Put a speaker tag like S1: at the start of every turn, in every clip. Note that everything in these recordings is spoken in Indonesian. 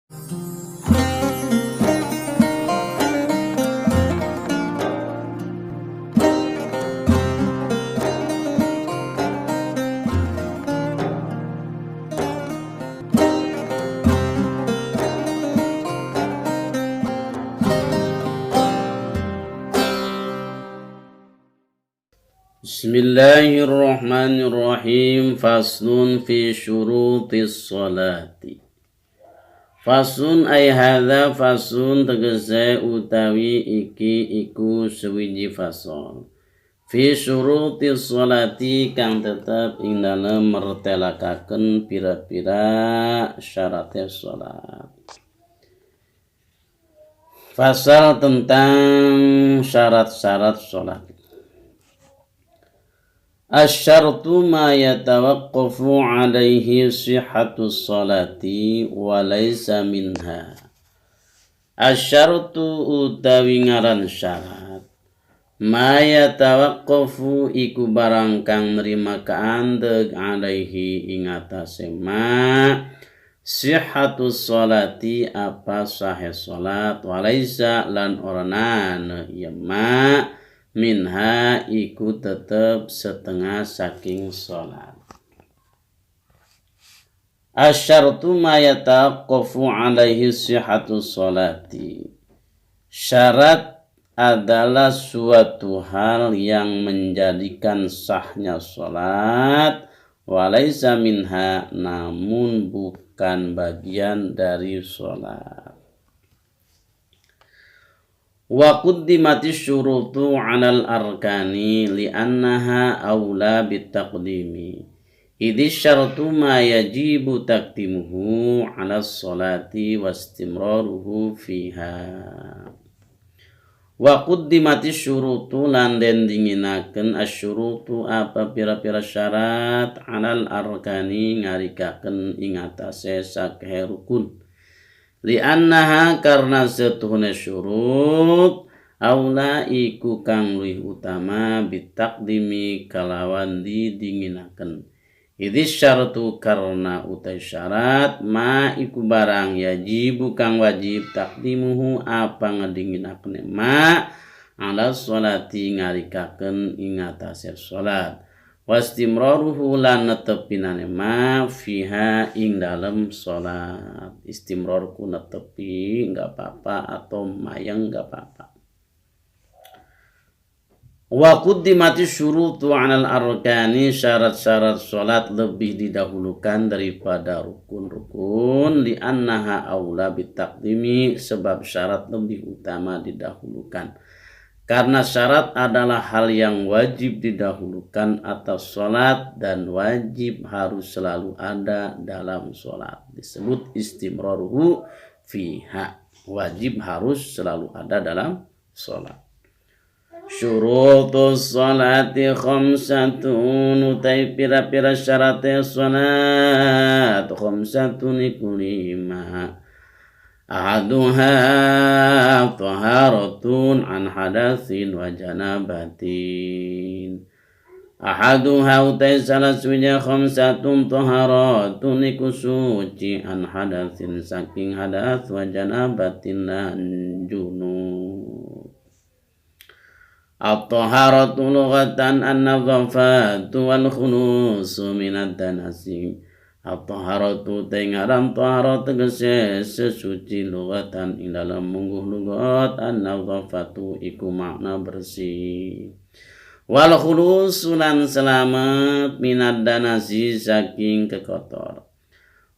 S1: Bismillahirrahmanirrahim. Faslun fi syurutis sholati. Faslun ay hadza faslun tegese utawi iki iku sewiji fasal. Fi syurutis sholati kang tetep ing dalem mertelakaken pira-pira syaratnya sholat. Fasal tentang syarat-syarat sholat. Asyartu ma yatawaqqafu alaihi sihhatus sholati wa laysa minha. Asyartu utawi ngaran syarat. Ma yatawaqqafu iku barang kang nerima kaandeg alaihi ing atase ma sihhatus sholati apa sahih sholat wa laysa lan orana ya ma minha iku tetep setengah saking sholat. Asyartu ma yatawaqqafu alaihi sihhatus sholati. Syarat adalah suatu hal yang menjadikan sahnya sholat, walaysa minha namun bukan bagian dari sholat. Wa quddimati syurutu 'alal arkani li'annaha aula bitaqdimi. Idhi syartu ma yajibu taqdimuhu 'alas sholati wastimraruhu fiha. Wa quddimati syurutu lan den dinginaken asyurutu apa pira-pira syarat 'alal arkani ngarikaken ing atase sakehe rukun. Li'annaha karena setuhune syurut aula iku kang luwih utama bitaqdimi kalawan didinginaken. Idhi syaratu karena utai syarat ma iku barang yajibu kang wajib taqdimuhu apa ngedinginaken ma ala sholati ngarikaken ing atase salat. Wastimraruhu lan netepinane ma fiha ing dalem sholat. Istimrarku netepi enggak apa-apa atau mayang enggak apa-apa. Wa quddimati syurutu 'alal arkani syarat-syarat sholat lebih didahulukan daripada rukun-rukun li'annaha aula bitaqdimi sebab syarat lebih utama didahulukan. Karena syarat adalah hal yang wajib didahulukan atas sholat dan wajib harus selalu ada dalam sholat. Disebut istimraruhu fiha. Wajib harus selalu ada dalam sholat. Syurutus sholati khamsatun utai pira-pira syaratnya sholat. Khamsatun iku 5. Ahaduha taharatun an hadatsin wa janabatin. Ahaduha utai salah sunya khamsatun taharatun iku suci an hadatsin saking hadas wa janabatin lan junub. At-taharatu lughatan an-nadhafatu wal khulusu minad danasi. At-taharatu tengaran taharat tegese sesuci lugatan ing dalam mungguh lugat an-nadhafatu iku makna bersih. Wal khulusu lan selamat minad danasi saking kekotor.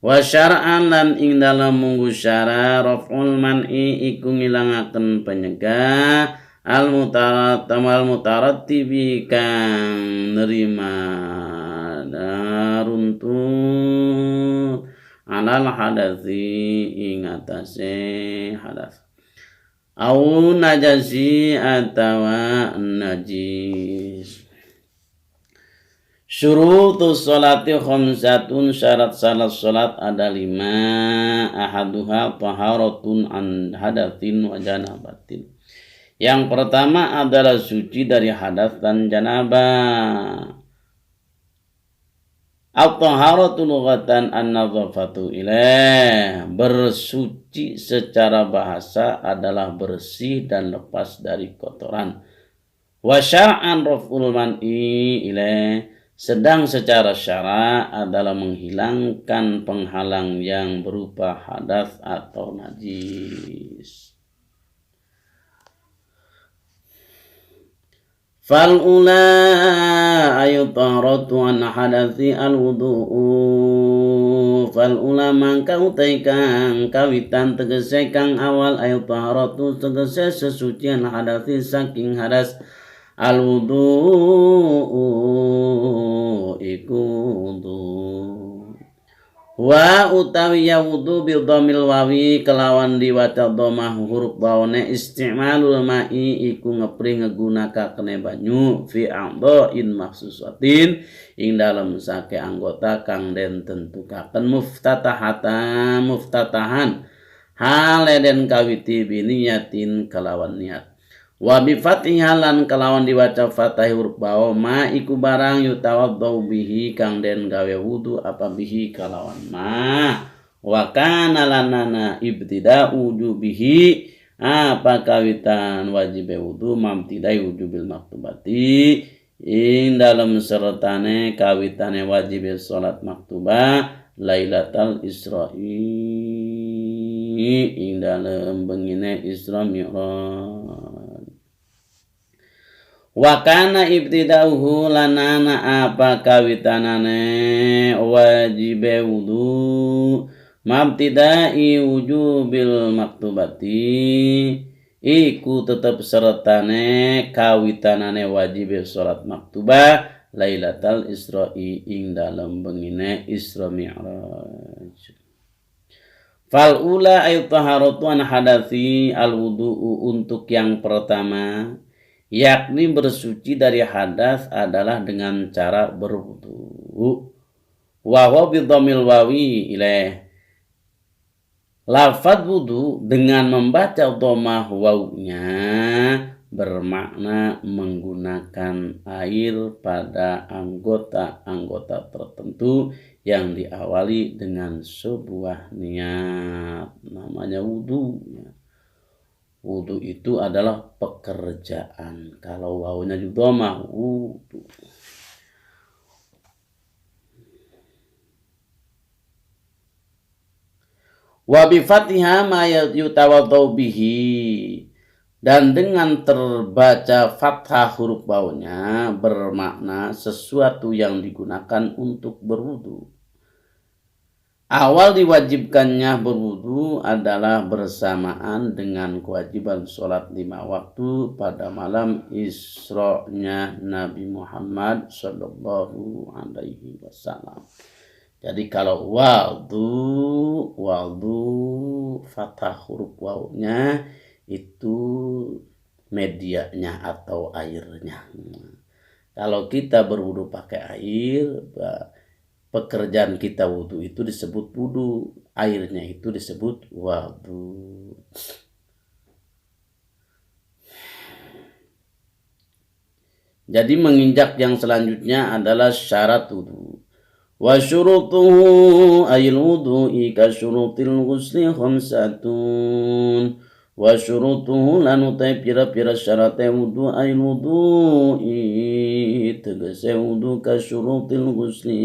S1: Wa syar'an lan ing dalam mungguh syara raf'ul man'i iku ngilangaken penyegah al-mutarattibi kang nerima runtun alal hadasi ing atase hadas au najasi atawa najis. Syurutus sholati khamsatun syarat salat salat ada 5. Ahaduha taharatun an hadatsin wa janabatin. Yang pertama adalah suci dari hadas dan janabah. At-taharatu lughatan an-nadzafatu ilaih. Bersuci secara bahasa adalah bersih dan lepas dari kotoran. Wa syar'an raf'ul man'i ilaih. Sedang secara syara adalah menghilangkan penghalang yang berupa hadas atau najis. Fal'ula ayutaratu an hadathi al-wudu'u. Fal'ula mangka utaikang kawitan tegese kang awal ayutaratu tegese sesucian hadathi saking hadas al-wudu'u iku wudu. Wa utawi ya wudu bil dhamil wawi kelawan diwaca dhamah huruf wawane isti'malul ma'i iku ngepri ngegunakake banyu fi a'dha'in maksusatin ing dalem sake anggota kang den tentukaken muftatahan hale den kawiti biniyatin kelawan niat. Wa bi fatihalan kelawan diwaca fatah huruf bawa ma iku barang yutawaddau bihi kang den gawe wudu apa bihi kelawan ma. Wa kana lanana ibtida'u wujubihi apa kawitan wajib wudu mamtidai wujubil maktubati ing dalam sertane kawitane wajib salat maktubah lailatal isra'i ing dalam bengine Isra Mi'raj. Wa kana ibtidauhu lanana apa kawitanane wajibe wudu mabtidai wujubil maktubati iku tetep sertane kawitanane wajibe salat maktubah lailatal isra'i ing dalem bengine Isra Mi'raj. Fal ula ay taharatu an hadathi al wudu'u untuk yang pertama yakni bersuci dari hadas adalah dengan cara berwudu. Wa huwa bi dhammil wawi ilaih. Lafaz wudu dengan membaca dhammah wawunya bermakna menggunakan air pada anggota-anggota tertentu yang diawali dengan sebuah niat. Namanya wudu. Wudu itu adalah pekerjaan. Kalau wawunya juga mah wudu. Wa bi fatihah ma yutawaddau bihi. Dan dengan terbaca fathah huruf wawunya bermakna sesuatu yang digunakan untuk berwudu. Awal diwajibkannya berwudu adalah bersamaan dengan kewajiban sholat 5 waktu pada malam Isra'nya Nabi Muhammad Sallallahu Alaihi Wasallam. Jadi kalau waldu fathah huruf wawunya itu medianya atau airnya. Kalau kita berwudu pakai air, pekerjaan kita wudu itu disebut wudu, airnya itu disebut wudu. Jadi menginjak yang selanjutnya adalah syarat wudu. Wa syurutuhu ayil wudu'i ka syurutil ghusli khamsatun. Wa syurutuhu lanutai pira-pira syaratnya wudu ayil wudu'i tegese wudu ka syurutil ghusli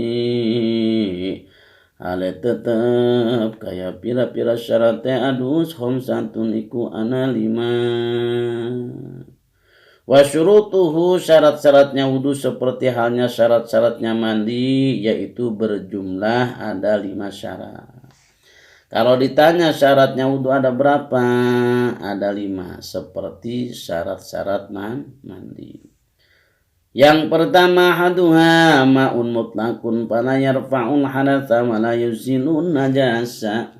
S1: ale tetap kaya pira-pira syaratnya adus khamsatun iku ana 5. Wa syurutuhu syarat-syaratnya wudu seperti halnya syarat-syaratnya mandi yaitu berjumlah ada 5 syarat. Kalau ditanya syaratnya wudu ada berapa? Ada 5 seperti syarat-syarat mandi. Yang pertama haduha ma'un mutlaqun fala yarfa'ul hadatsa wa la yuzilun najasa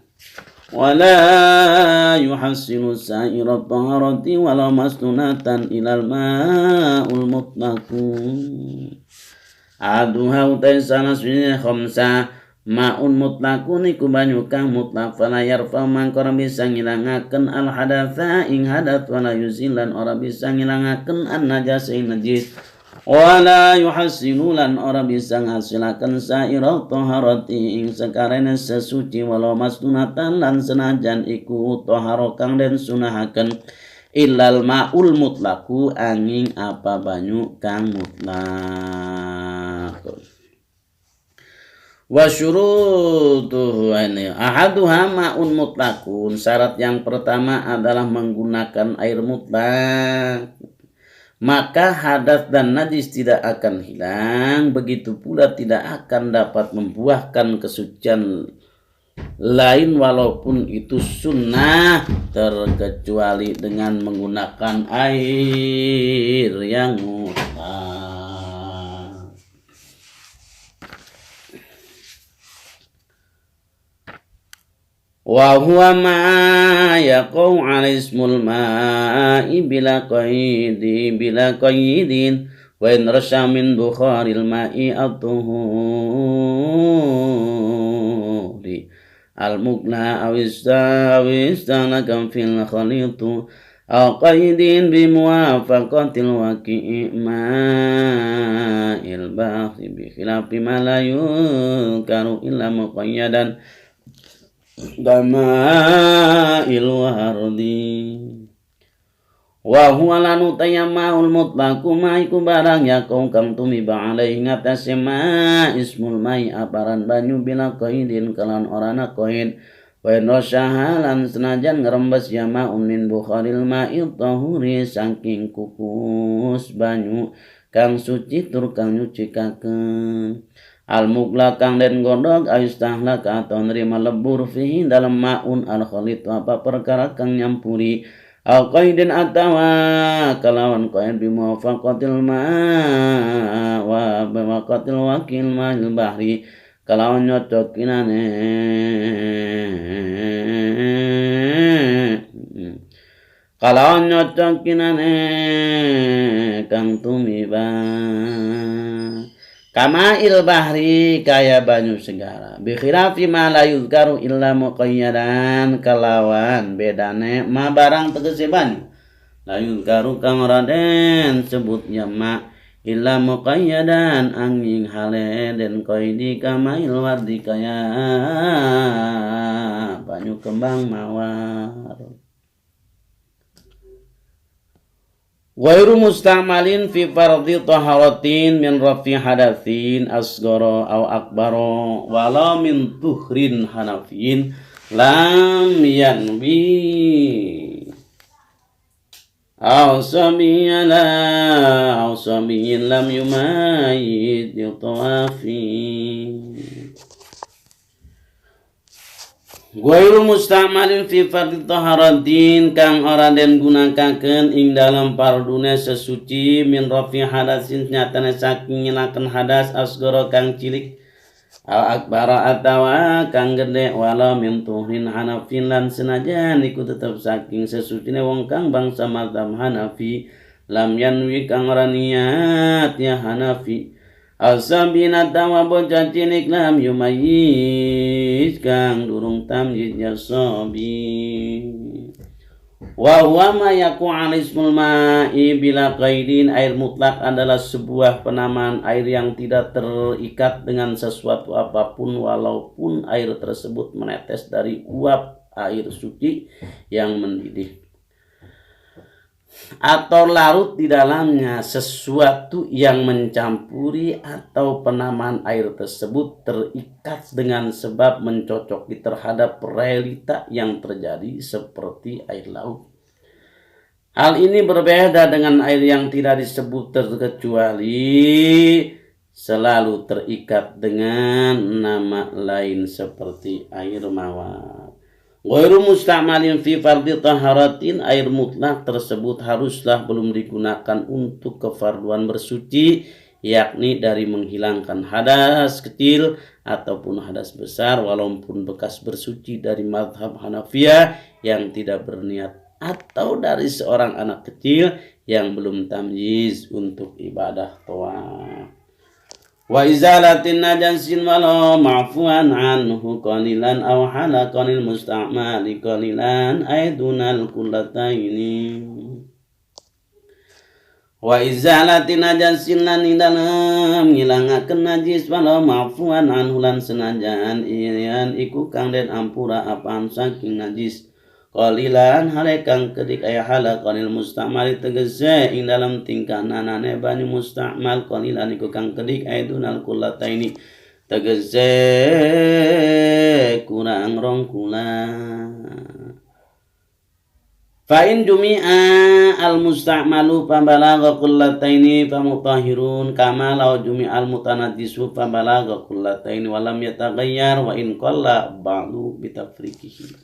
S1: wa la yuhassilu sa'irat taharati wa la masnunatan ilal ma'ul mutlaqun. Haduha utai sana sunnah khamsa ma'un mutlaqun iku banyu kang mutlaq fala yarfa mangkara bisa ngilangaken al hadatsa ing hadat wala yuzilan ora bisa ngilangaken an najasa ing najis wala yuhassinu lan ora bisa ngasilaken saira taharati ing sakarene sesuci walau masnunatan lan senajan iku tahara kang den sunahaken illal maul mutlaku angin apa banyu kang mutlak. Wa syurutuhu ahaduha ma'un mutlakun, syarat yang pertama adalah menggunakan air mutlak, maka hadas dan najis tidak akan hilang, begitu pula tidak akan dapat membuahkan kesucian lain walaupun itu sunnah, terkecuali dengan menggunakan air yang mutlak. Wa huwa ma yaqau 'ala ismul ma'i bila qaidin wa in rasha min bukharil ma'i at-tuhuri al-mughla aw istalakam fil khalitu aw qaidin bi muwafaqatil waqi'i ma'il bathi bi khilafi ma la yunkaru illa muqayyadan dama'il wardi. Wa huwa lanu tayammul mutlaqu maiku barang yakung kang tumiba alaihi ngatasé ma ismul mai aparan banyu bila qaidin kalan orana qaid wa rasyahalan senajan ngrembes ya ma'un min bukharil ma'i tahuri saking kukus banyu kang suci tur kang nyucikaken al-mughla kang den gondok ayustahla ka atau nerima lebur fihi dalam ma'un al-khalit apa perkara kang nyampuri al qaidin atawa kalawan qaid bi muwafaqatil ma wa bimaqatil wakil ma'il bahri kalawan nyocokinane kang tumiba kama il bahri kaya banyu segara bi khilafi ma la yuzkaru illa muqayyadan kalawan bedane ma barang tegese banyu la yuzkaru kang raden sebutnya ma illa muqayyadan angin hale den qaidi kama il wardi kaya banyu kembang mawar. Wairu mustamalin fi fardhi taharatin min rafi hadatsin asgara aw akbara wala min tuhrin hanafin lam yanwi aw sabiyin lam yumayid yutawafi. Ghairu mustamalin fi fardhi taharatin kang ora den gunakaken ing dalam pardune sesuci min rafi hadasin nyatane saking ngilaken hadas asgara kang cilik al akbara atawa kang gede wala min tuhrin hanafin lan senajan iku tetep saking sesucine wong kang bangsa mazhab Hanafi lam yanwi kang ora niat ya Hanafi asabina tawa bocah cilik lam yumayyiz kang durung tamyiz ya sabi. Wa huwa ma yaku alismul ma'i bila qaidin, air mutlak adalah sebuah penamaan air yang tidak terikat dengan sesuatu apapun walaupun air tersebut menetes dari uap air suci yang mendidih atau larut di dalamnya sesuatu yang mencampuri atau penamaan air tersebut terikat dengan sebab mencocoki terhadap realita yang terjadi seperti air laut. Hal ini berbeda dengan air yang tidak disebut terkecuali selalu terikat dengan nama lain seperti air mawar. Ghairu mustamalin fi fardhi taharatin, air mutlak tersebut haruslah belum digunakan untuk kefarduan bersuci, yakni dari menghilangkan hadas kecil ataupun hadas besar walaupun bekas bersuci dari mazhab Hanafiyah yang tidak berniat, atau dari seorang anak kecil yang belum tamyiz untuk ibadah tawaf. Wa izalatin najasin walau ma'fuan anhu qalilan aw halaqanil musta'mali qalilan aidunal kullataini. Wa izalati najasin lan dalam ngilangakeun najis walau maafuan anhulan senajan ian iku kang den ampura apaan saking najis qalilan hale kang kedik aya hala qalil mustakmal tegese ing dalam tingkananane bani mustakmal qalilan iku kang kedik aidunal kullataini tegese kurang rong kula. Fa'in jumi'a al-musta'malu fabalagha kullataini famutahhirun kama law jumi'a al-mutanajjisu fabalagha kullataini wa lam yataghayyar wa in qalla ba'du bitafriqihi.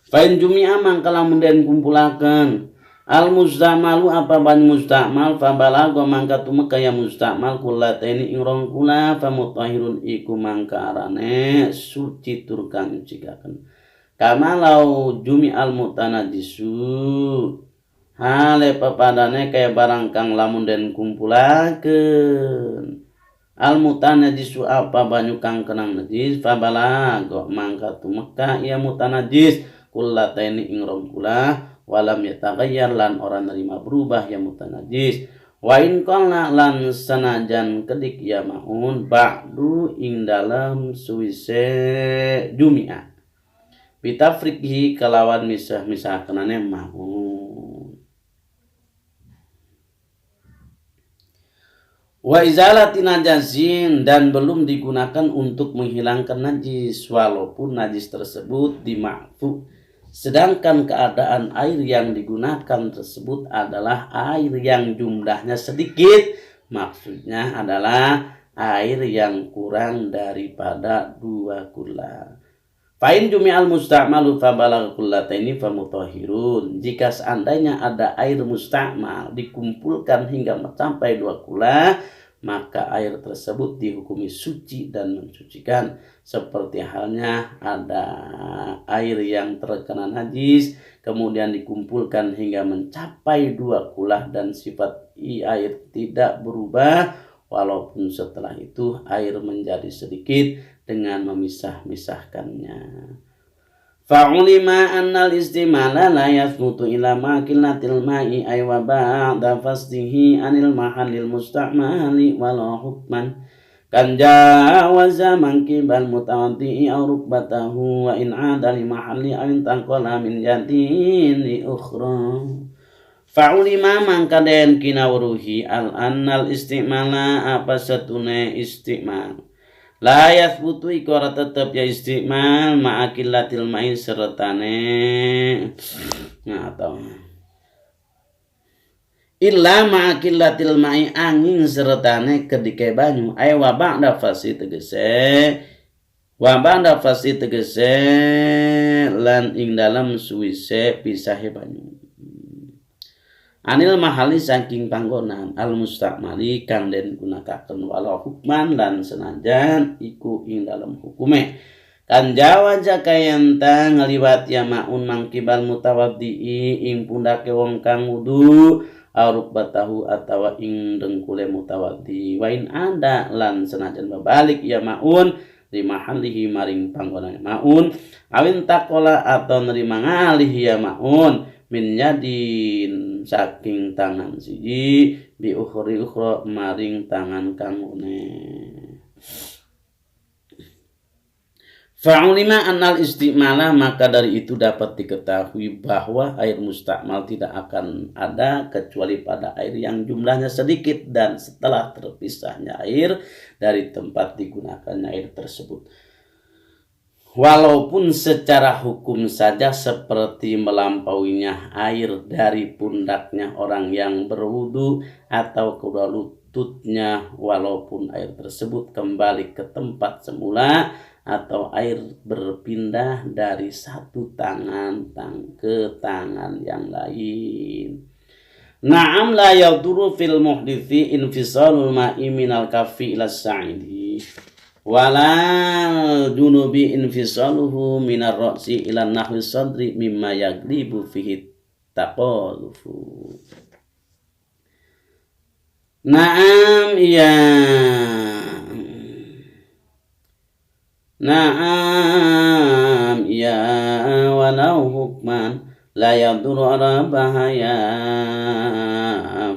S1: Fa'in jumi'a mangka lamun den kumpulakeun al-musta'malu apa ban musta'mal fabalagha mangka tumeka ya musta'mal kullataini ing rong kula famutahhirun iku mangka arane suci tur kang nyucikaken. Kama lau jumi al mutanajjisu hale papadane kaya barang kang lamun den kumpulakeun al mutanajjisu apa banyu kang kenang najis fabalago mangka tumeka ia mutanajjis kullataini ing rong kula walam yataghayyar lan ora nerima berubah ya mutanajjis wa in qala lan sanajan kedik ya maun ba'du ing dalam suwise jumi'a bitafriqihi kalawan misah-misah kenane maun. Wa izalati najasin dan belum digunakan untuk menghilangkan najis walaupun najis tersebut dima'fu. Sedangkan keadaan air yang digunakan tersebut adalah air yang jumlahnya sedikit. Maksudnya adalah air yang kurang daripada 2 kula. Fa'in jumi'al musta'malu fabalagha kullataini famutahhirun. Jika seandainya ada air musta'mal dikumpulkan hingga mencapai 2 kula, maka air tersebut dihukumi suci dan mensucikan. Seperti halnya ada air yang terkena najis, kemudian dikumpulkan hingga mencapai 2 kula dan sifat air tidak berubah, walaupun setelah itu air menjadi sedikit dengan memisah-misahkannya. Fa'ulima annal istimala la yathbutu ila makilatil ma'i ay wa ba'da fasdihi anil mahallil musta'mali wala hukman kan jawaza mankibal mutawaddi'i aw rukbatahu wa in 'ada li mahalli aw intaqala min jadin li ukhra. Fa'ulima mangka den kinawruhi al annal istimala apa satune istimal la yathbutu iku ora tetep ya istimal ma'akillatil ma'i seretane atau illa ma'akillatil ma'i angin seretane kedike banyu ay wa ba'da fasi tegese lan ing dalam suwise pisahe banyu anil mahali saking panggonan al mustakmali kang den gunakaken walau hukman lan senajan iku ing dalam hukume kan jawaja kayanta ngaliwat ya maun mangkibal mutawaddi'i ing pundake wong kang wudu aruk batahu atawa ing dengkule mutawaddi wa in ada lan senajan babalik ya maun di mahalihi maring panggonan maun awin takola atau nerima ngalih ya maun min yadin saking tangan siji bi ukhra maring tangan kangune. Fa'ulima annal istimala maka dari itu dapat diketahui bahwa air mustakmal tidak akan ada kecuali pada air yang jumlahnya sedikit dan setelah terpisahnya air dari tempat digunakannya air tersebut. Walaupun secara hukum saja seperti melampauinya air dari pundaknya orang yang berwudu atau kedua lututnya walaupun air tersebut kembali ke tempat semula atau air berpindah dari satu tangan ke tangan yang lain. Na'am la yadurru fil muhdithi infisalul ma'i minal kaffi ila sa'idi wala junubi infisaluhu minar ra'si ila nahwi sadri mimma yaglibu fihi taqalufu. Naam ya walau hukman la yadurru ara bahaya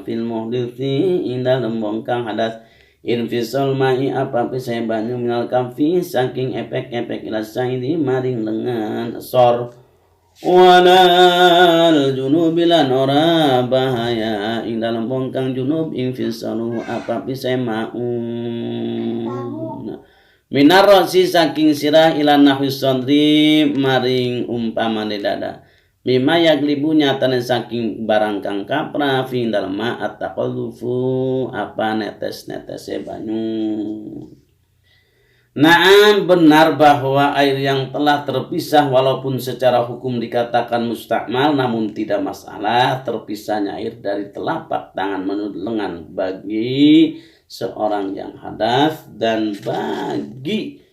S1: fil muhditsi inda lembong kang hadas infisal mai apa pisai banyu minal kafi saking efek-efek ila saidi maring lengan sor walal junubilan ora bahaya ing dalam bongkang junub infisalu apa pisai maun minar rosi saking sirah ilan nahwi sondri maring umpamane dada mimma yaglibu nyatane saking barang kang kapra fi dalma at-taqallufu apa netes-netese banyu. Naam, benar bahwa air yang telah terpisah walaupun secara hukum dikatakan mustakmal namun tidak masalah terpisahnya air dari telapak tangan menuju lengan bagi seorang yang hadas dan bagi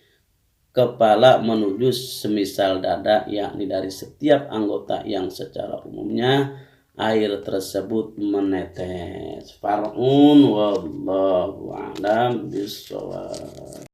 S1: kepala menuju semisal dada, yakni dari setiap anggota yang secara umumnya air tersebut menetes. Far'un wallahu a'lam bishawab.